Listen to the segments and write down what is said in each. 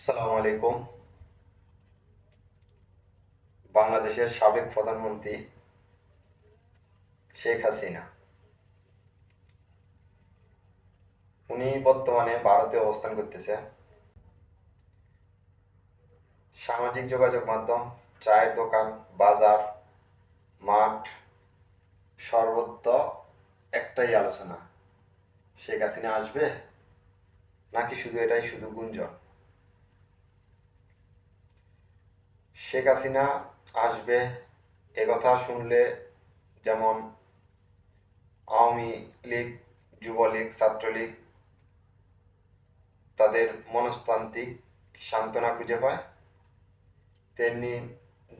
আসসালামু আলাইকুম। বাংলাদেশের সাবেক প্রধানমন্ত্রী শেখ হাসিনা, উনি বর্তমানে ভারতে অবস্থান করতেছে। সামাজিক যোগাযোগ মাধ্যম, চায়ের দোকান, বাজার, মাঠ, সর্বত্র একটাই আলোচনা: শেখ হাসিনা আসবে নাকি এটাই শুধু গুঞ্জন। শেখ হাসিনা আসবে একথা শুনলে যেমন আওয়ামী লীগ, যুবলীগ, ছাত্রলীগ তাদের মনস্তান্ত্রিক সান্ত্বনা খুঁজে পায়, তেমনি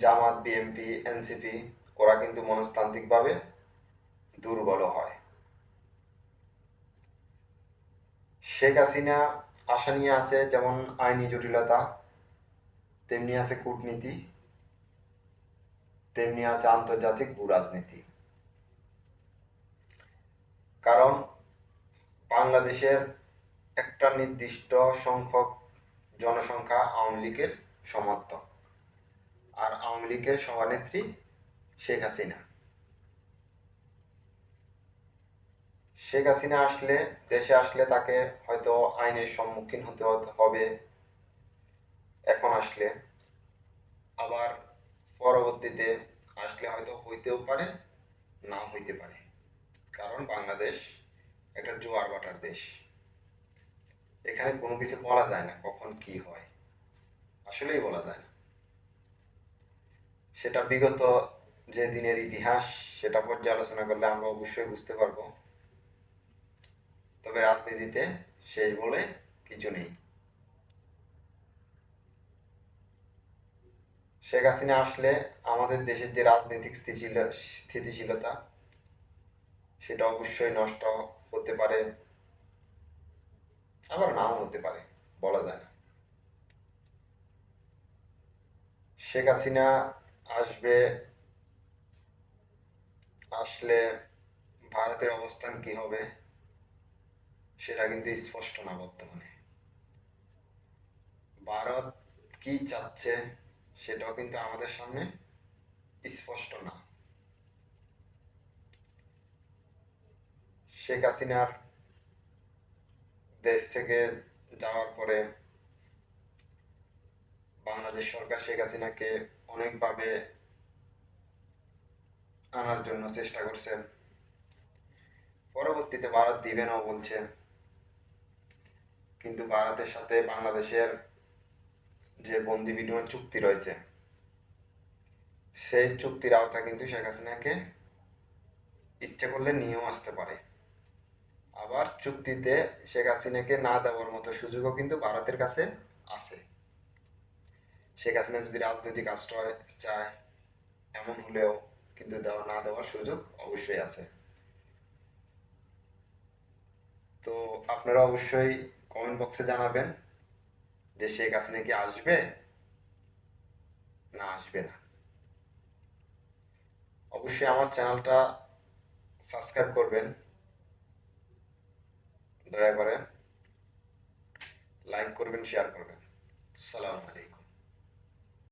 জামাত, বিএনপি, এনসিপি ওরা কিন্তু মনস্তান্ত্রিকভাবে দুর্বল হয়। শেখ হাসিনা আশা নিয়ে আছে যেমন আইনি জটিলতা, তেমনি আছে কূটনীতি, তেমনি আছে আন্তর্জাতিক ভূ রাজনীতি। কারণ বাংলাদেশের একটা নির্দিষ্ট সংখ্যক জনসংখ্যা আওয়ামী লীগের সমর্থক, আর আওয়ামী লীগের সভানেত্রী শেখ হাসিনা। শেখ হাসিনা আসলে, দেশে আসলে তাকে হয়তো আইনের সম্মুখীন হতে হবে এখন আসলে, আবার পরবর্তীতে আসলে হয়তো হইতেও পারে, না হইতে পারে। কারণ বাংলাদেশ একটা জোয়ার ভাটার দেশ, এখানে কোনো কিছু বলা যায় না কখন কি হয়, আসলেই বলা যায় না। সেটা বিগত যে দিনের ইতিহাস, সেটা পর্যালোচনা করলে আমরা অবশ্যই বুঝতে পারবো। তবে রাজনীতিতে শেষ বলে কিছু নেই। শেখ হাসিনা আসলে আমাদের দেশের যে রাজনৈতিক স্থিতিশীলতা সেটা অবশ্যই নষ্ট হতে পারে, আবার নাও হতে পারে, বলা যায় না। শেখ হাসিনা আসবে, আসলে ভারতের অবস্থান কি হবে সেটা কিন্তু স্পষ্ট না বর্তমানে। ভারত কি চাচ্ছে সেটাও কিন্তু আমাদের সামনে স্পষ্ট না। শেখ হাসিনার দেশ থেকে যাওয়ার পরে বাংলাদেশ সরকার শেখ হাসিনাকে অনেকভাবে আনার জন্য চেষ্টা করছে, পরবর্তীতে ভারত দিবে না বলছে। কিন্তু ভারতের সাথে বাংলাদেশের যে বন্দি বিনিময় চুক্তি রয়েছে, সেই চুক্তির আওতা কিন্তু শেখ হাসিনাকে ইচ্ছে করলে নিয়েও আসতে পারে। আবার চুক্তিতে শেখ হাসিনাকে না দেওয়ার মতো সুযোগও কিন্তু ভারতের কাছে আছে। শেখ হাসিনা যদি রাজনৈতিক আশ্রয় চায়, এমন হলেও কিন্তু না দেওয়ার সুযোগ অবশ্যই আছে। তো আপনারা অবশ্যই কমেন্ট বক্সে জানাবেন যে শেখ হাসিনা কি আসবে না আসবে না। অবশ্যই আমার চ্যানেলটা সাবস্ক্রাইব করবেন, দয়া করে লাইক করবেন, শেয়ার করবেন। আসসালামু আলাইকুম।